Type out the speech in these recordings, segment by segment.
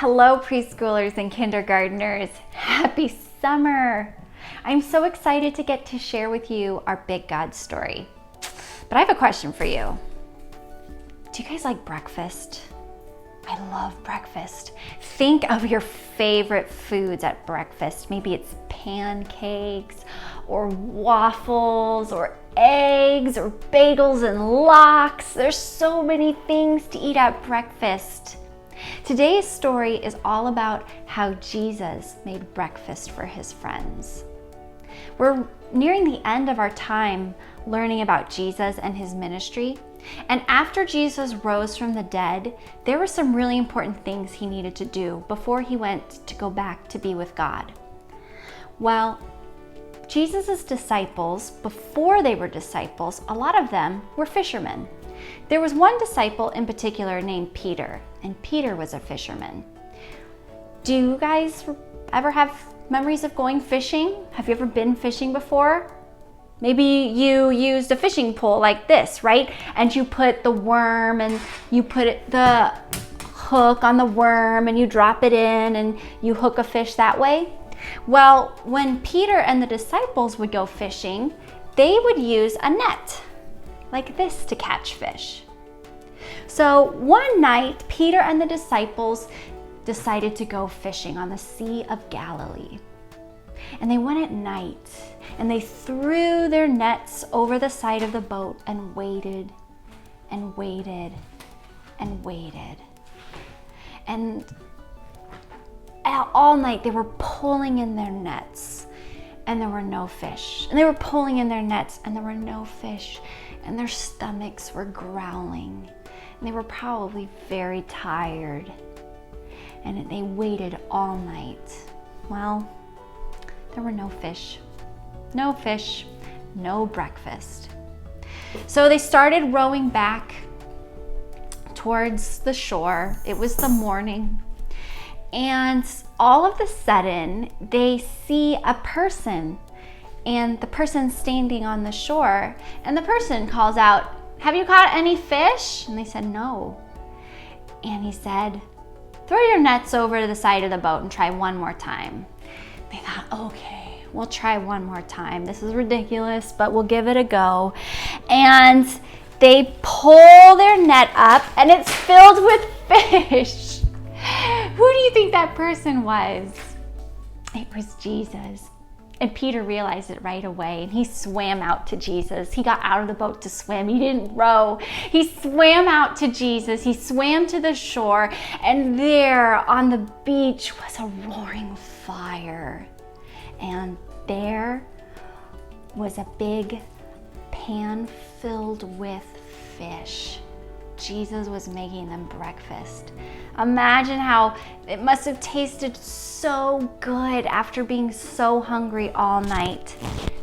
Hello, preschoolers and kindergartners. Happy summer. I'm so excited to get to share with you our big God story. But I have a question for you. Do you guys like breakfast? I love breakfast. Think of your favorite foods at breakfast. Maybe it's pancakes or waffles or eggs or bagels and lox. There's so many things to eat at breakfast. Today's story is all about how Jesus made breakfast for his friends. We're nearing the end of our time learning about Jesus and his ministry. And after Jesus rose from the dead, there were some really important things he needed to do before he went to go back to be with God. Well, Jesus' disciples, before they were disciples, a lot of them were fishermen. There was one disciple in particular named Peter, and Peter was a fisherman. Do you guys ever have memories of going fishing? Have you ever been fishing before? Maybe you used a fishing pole like this, right? And you put the worm and you put the hook on the worm and you drop it in and you hook a fish that way. Well, when Peter and the disciples would go fishing, they would use a net like this to catch fish. So one night, Peter and the disciples decided to go fishing on the Sea of Galilee. And they went at night and they threw their nets over the side of the boat and waited and waited and waited. And all night they were pulling in their nets and there were no fish. And they were pulling in their nets and there were no fish. And their stomachs were growling. And they were probably very tired. And they waited all night. Well, there were no fish. No fish, no breakfast. So they started rowing back towards the shore. It was the morning. And all of a sudden, they see a person. And the person standing on the shore. And the person calls out, "Have you caught any fish?" And they said, "No." And he said, "Throw your nets over to the side of the boat and try one more time." They thought, okay, we'll try one more time. This is ridiculous, but we'll give it a go. And they pull their net up and it's filled with fish. Who do you think that person was? It was Jesus. And Peter realized it right away and he swam out to Jesus. He got out of the boat to swim. He didn't row. He swam out to Jesus. He swam to the shore and there on the beach was a roaring fire. And there was a big pan filled with fish. Jesus was making them breakfast. Imagine how it must have tasted so good after being so hungry all night.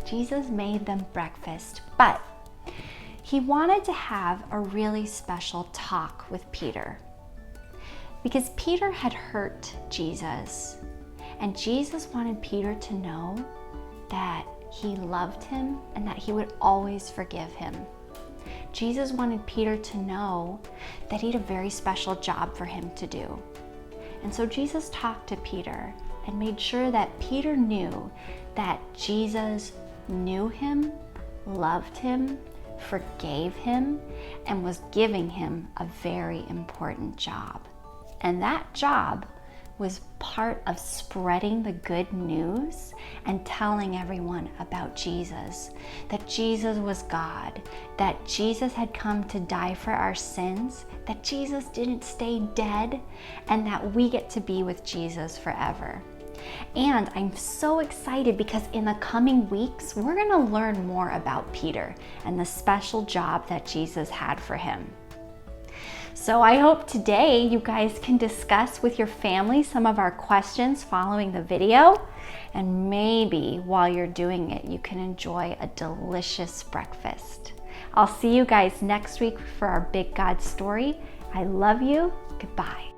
Jesus made them breakfast, but he wanted to have a really special talk with Peter because Peter had hurt Jesus, and Jesus wanted Peter to know that he loved him and that he would always forgive him. Jesus wanted Peter to know that he had a very special job for him to do. And so Jesus talked to Peter and made sure that Peter knew that Jesus knew him, loved him, forgave him, and was giving him a very important job. And that job was part of spreading the good news and telling everyone about Jesus, that Jesus was God, that Jesus had come to die for our sins, that Jesus didn't stay dead, and that we get to be with Jesus forever. And I'm so excited because in the coming weeks, we're gonna learn more about Peter and the special job that Jesus had for him. So I hope today you guys can discuss with your family some of our questions following the video. And maybe while you're doing it, you can enjoy a delicious breakfast. I'll see you guys next week for our Big God story. I love you. Goodbye.